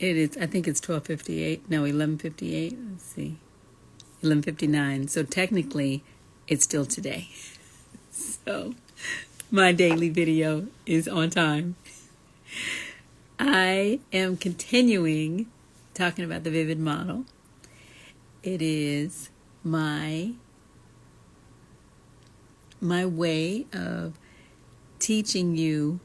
It is, I think it's 12:58. No, 11:58. Let's see. 11:59. So technically, it's still today. So my daily video is on time. I am continuing talking about the V.I.V.I.D model. It is my way of teaching you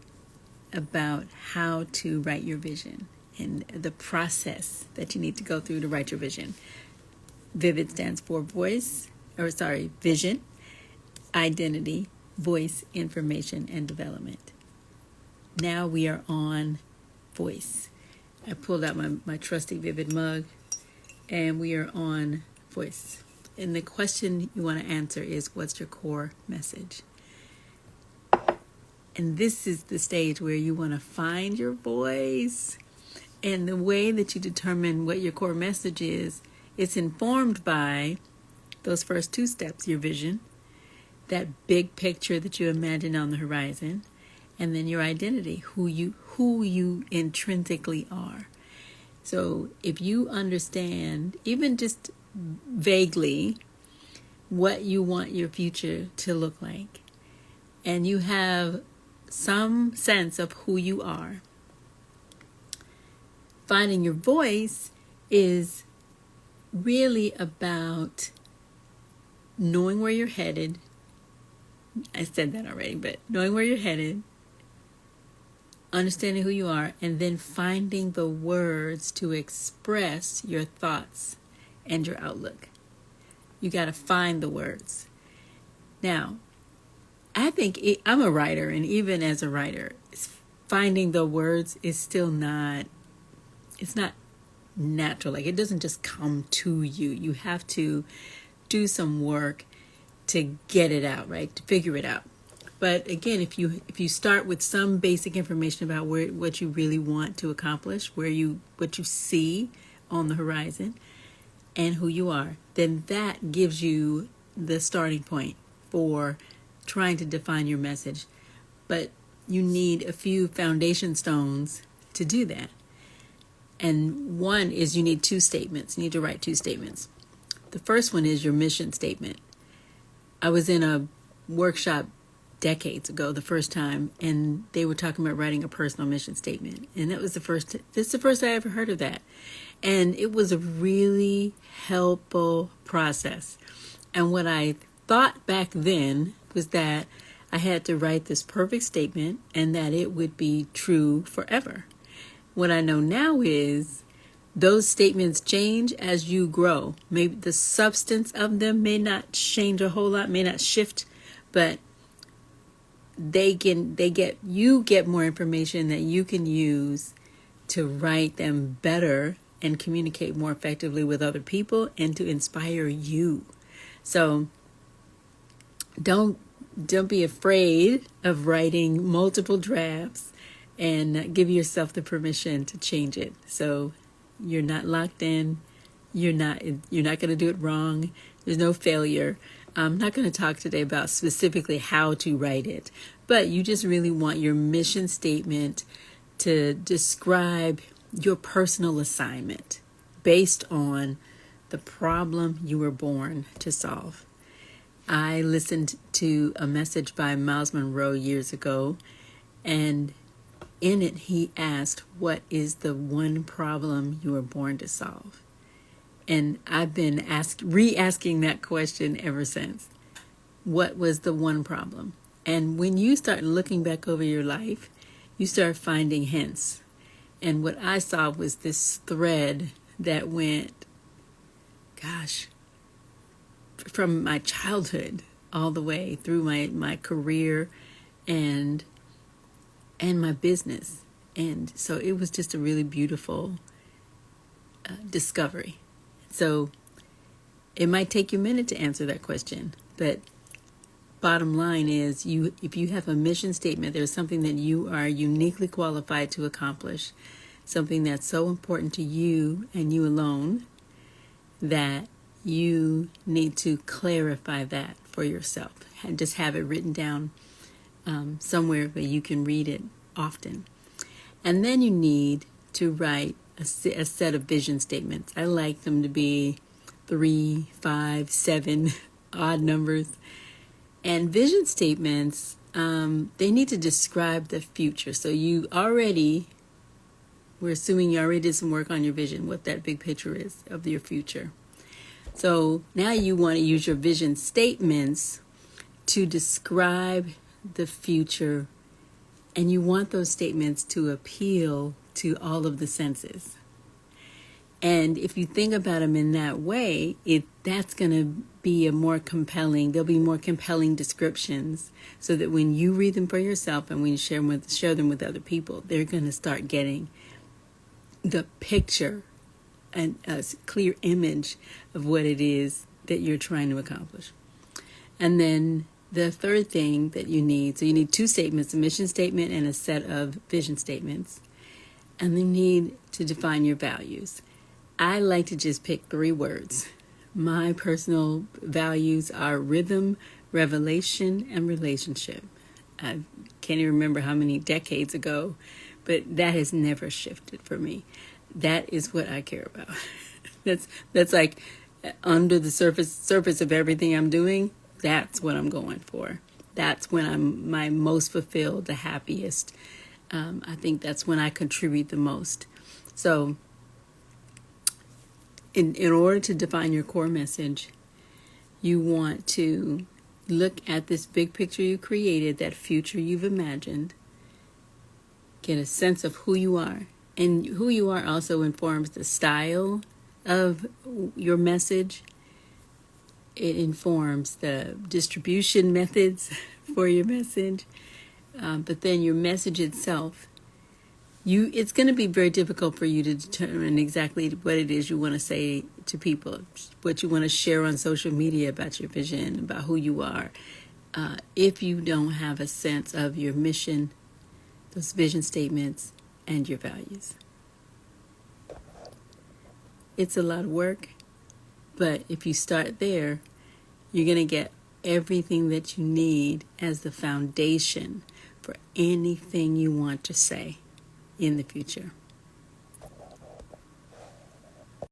about how to write your vision and the process that you need to go through to write your vision. V.I.V.I.D stands for vision, identity, voice, information, and development. Now we are on voice. I pulled out my trusty V.I.V.I.D mug, and we are on voice. And the question you want to answer is, what's your core message? And this is the stage where you want to find your voice. And the way that you determine what your core message is, it's informed by those first two steps: your vision, that big picture that you imagine on the horizon, and then your identity, who you intrinsically are. So if you understand, even just vaguely, what you want your future to look like, and you have some sense of who you are, finding your voice is really about knowing where you're headed. I said that already, but knowing where you're headed, understanding who you are, and then finding the words to express your thoughts and your outlook. You got to find the words. Now, I think I'm a writer, and even as a writer, finding the words is still not, it's not natural. Like, it doesn't just come to you. You have to do some work to get it out, right? To figure it out. But again, if you start with some basic information about what you really want to accomplish, what you see on the horizon, and who you are, then that gives you the starting point for trying to define your message. But you need a few foundation stones to do that. And one is, you need two statements. You need to write two statements. The first one is your mission statement. I was in a workshop decades ago, the first time, and they were talking about writing a personal mission statement. And this is the first I ever heard of that. And it was a really helpful process. And what I thought back then was that I had to write this perfect statement and that it would be true forever. What I know now is those statements change as you grow. Maybe the substance of them may not change a whole lot, may not shift, but you get more information that you can use to write them better and communicate more effectively with other people and to inspire you. So don't be afraid of writing multiple drafts, and give yourself the permission to change it. So you're not locked in. You're not going to do it wrong. There's no failure. I'm not going to talk today about specifically how to write it, but you just really want your mission statement to describe your personal assignment based on the problem you were born to solve. I listened to a message by Miles Monroe years ago, and in it, he asked, what is the one problem you were born to solve? And I've been re-asking that question ever since. What was the one problem? And when you start looking back over your life, you start finding hints. And what I saw was this thread that went, from my childhood all the way through my career and my business. And so it was just a really beautiful discovery. So it might take you a minute to answer that question, but bottom line is, if you have a mission statement, there's something that you are uniquely qualified to accomplish, something that's so important to you and you alone, that you need to clarify that for yourself and just have it written down somewhere where you can read it often. And then you need to write a set of vision statements. I like them to be 3, 5, 7, odd numbers. And vision statements, they need to describe the future. So we're assuming you already did some work on your vision, what that big picture is of your future. So now you want to use your vision statements to describe the future, and you want those statements to appeal to all of the senses. And if you think about them in that way, that's going to be there'll be more compelling descriptions, so that when you read them for yourself and when you share them with other people, they're going to start getting the picture and a clear image of what it is that you're trying to accomplish. And then the third thing that you need, so you need 2 statements, a mission statement and a set of vision statements. And you need to define your values. I like to just pick 3 words. My personal values are rhythm, revelation, and relationship. I can't even remember how many decades ago, but that has never shifted for me. That is what I care about. That's like under the surface of everything I'm doing. That's what I'm going for. That's when I'm my most fulfilled, the happiest. I think that's when I contribute the most. So in order to define your core message, you want to look at this big picture you created, that future you've imagined, get a sense of who you are. And who you are also informs the style of your message. It informs the distribution methods for your message. But then your message itself, it's going to be very difficult for you to determine exactly what it is you want to say to people, what you want to share on social media about your vision, about who you are, if you don't have a sense of your mission, those vision statements, and your values. It's a lot of work, but if you start there, you're going to get everything that you need as the foundation for anything you want to say in the future.